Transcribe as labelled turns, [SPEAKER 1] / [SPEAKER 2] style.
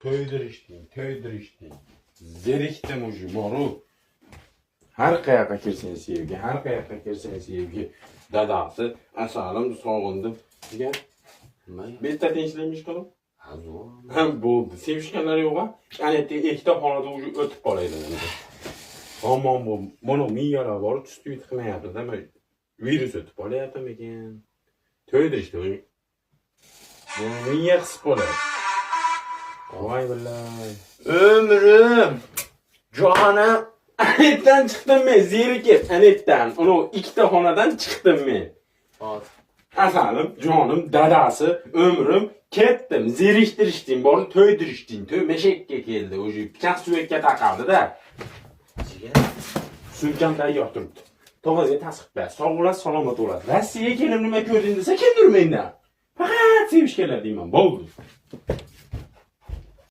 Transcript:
[SPEAKER 1] To'ydirishdi. Zerikdim o'sha boru. Har qayoqqa kirsang sevgi. Dadasi asalim sog'indim degan. Bitta tinchlikmish qilib. Ham bo'ldi. Sevishganlar yo'q-a? Ana ikkita xonada o'tib qolaydi endi. Omon bu. Mana miyara bor, tusti yutqmayapti-da. Virus o'tib qolyaptimi ekan? To'ydirishdi. Miya qisib qoladi. Voy billahi. Ömrüm. Jonim. Anetdan chiqdim men, zerikib. Anetdan. Uni ikkita xonadan chiqdim men. Asalim, jonim, dadasi, ömrüm ketdim. Zeriktirishdim, bor to'ydirishdim. To'ymashakka keldi. O'sha pichoq suvakka taqaldi-da. Sumkam tayyor turibdi. Tog'aga tasdiq ber. Sog' bo'lasiz, salomat bo'lasiz. Rossiyaga kelib nima ko'rding desa, kim mendan? Faqat sevishganlar deyman. Bo'ldi.